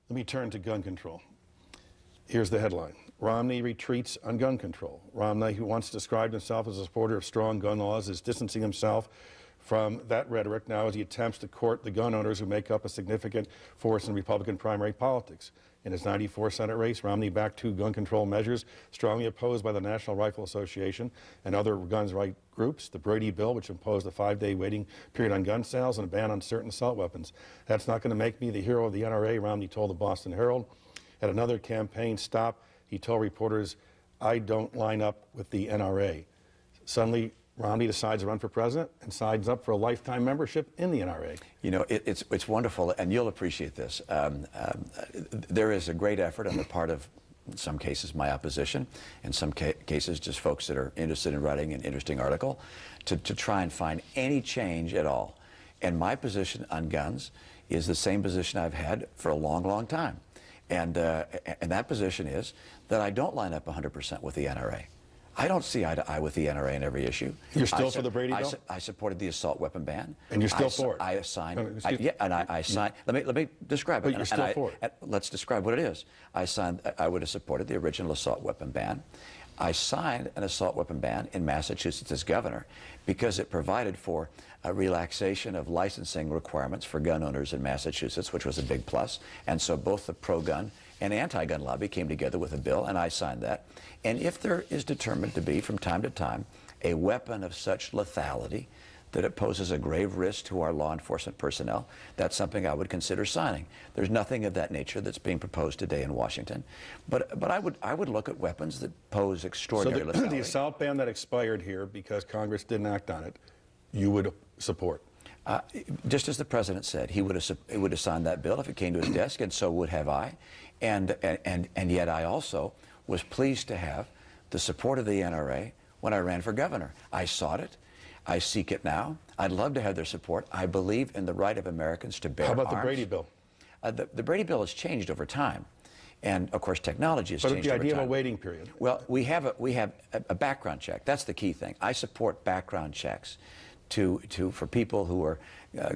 Let me turn to gun control. Here's the headline. Romney retreats on gun control. Romney, who once described himself as a supporter of strong gun laws, is distancing himself from that rhetoric now as he attempts to court the gun owners who make up a significant force in Republican primary politics. In his 94 Senate race, Romney backed two gun control measures strongly opposed by the National Rifle Association and other guns rights groups. The Brady bill, which imposed a 5-day waiting period on gun sales and a ban on certain assault weapons. That's not going to make me the hero of the NRA, Romney told the Boston Herald. At another campaign stop, he told reporters, I don't line up with the NRA. Suddenly, Romney decides to run for president and signs up for a lifetime membership in the NRA. You know, it's wonderful, and you'll appreciate this. There is a great effort on the part of, in some cases, my opposition, in some cases, just folks that are interested in writing an interesting article, to try and find any change at all. And my position on guns is the same position I've had for a long, long time. And that position is that I don't line up 100% with the NRA. I don't see eye to eye with the NRA in every issue. You're still for the Brady bill? I supported the assault weapon ban. And you're still for it? I signed. I signed. Let me describe it. But you're still for it? Let's describe what it is. I signed. I would have supported the original assault weapon ban. I signed an assault weapon ban in Massachusetts as governor because it provided for a relaxation of licensing requirements for gun owners in Massachusetts, which was a big plus. And so both the pro-gun and anti-gun lobby came together with a bill, and I signed that. And if there is determined to be, from time to time, a weapon of such lethality that it poses a grave risk to our law enforcement personnel, that's something I would consider signing. There's nothing of that nature that's being proposed today in Washington. But I would look at weapons that pose extraordinary lethality. So the assault ban that expired here because Congress didn't act on it, you would support? Just as the president said, he would have signed that bill if it came to his desk, and so would have I. And yet I also was pleased to have the support of the NRA when I ran for governor. I sought it. I seek it now. I'd love to have their support. I believe in the right of Americans to bear arms. How about the Brady bill? The Brady bill has changed over time. And, of course, technology has changed over time. But the idea of a waiting period. Well, we have a background check. That's the key thing. I support background checks for people who are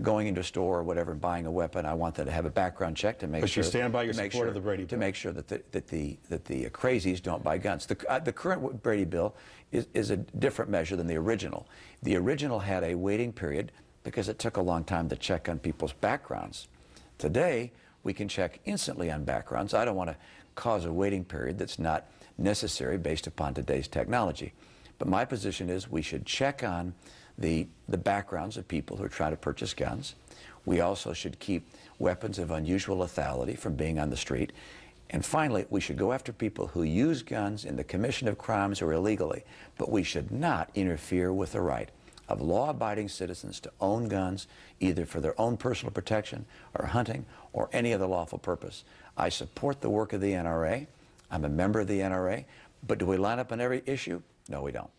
going into a store or whatever and buying a weapon. I want them to have a background check to make sure. But you stand by your support of the Brady bill? To make sure that the crazies don't buy guns. The current Brady bill is a different measure than the original. The original had a waiting period because it took a long time to check on people's backgrounds. Today, we can check instantly on backgrounds. I don't want to cause a waiting period that's not necessary based upon today's technology. But my position is we should check on the backgrounds of people who are trying to purchase guns. We also should keep weapons of unusual lethality from being on the street. And finally, we should go after people who use guns in the commission of crimes or illegally, but we should not interfere with the right of law-abiding citizens to own guns, either for their own personal protection or hunting or any other lawful purpose. I support the work of the NRA. I'm a member of the NRA. But do we line up on every issue? No, we don't.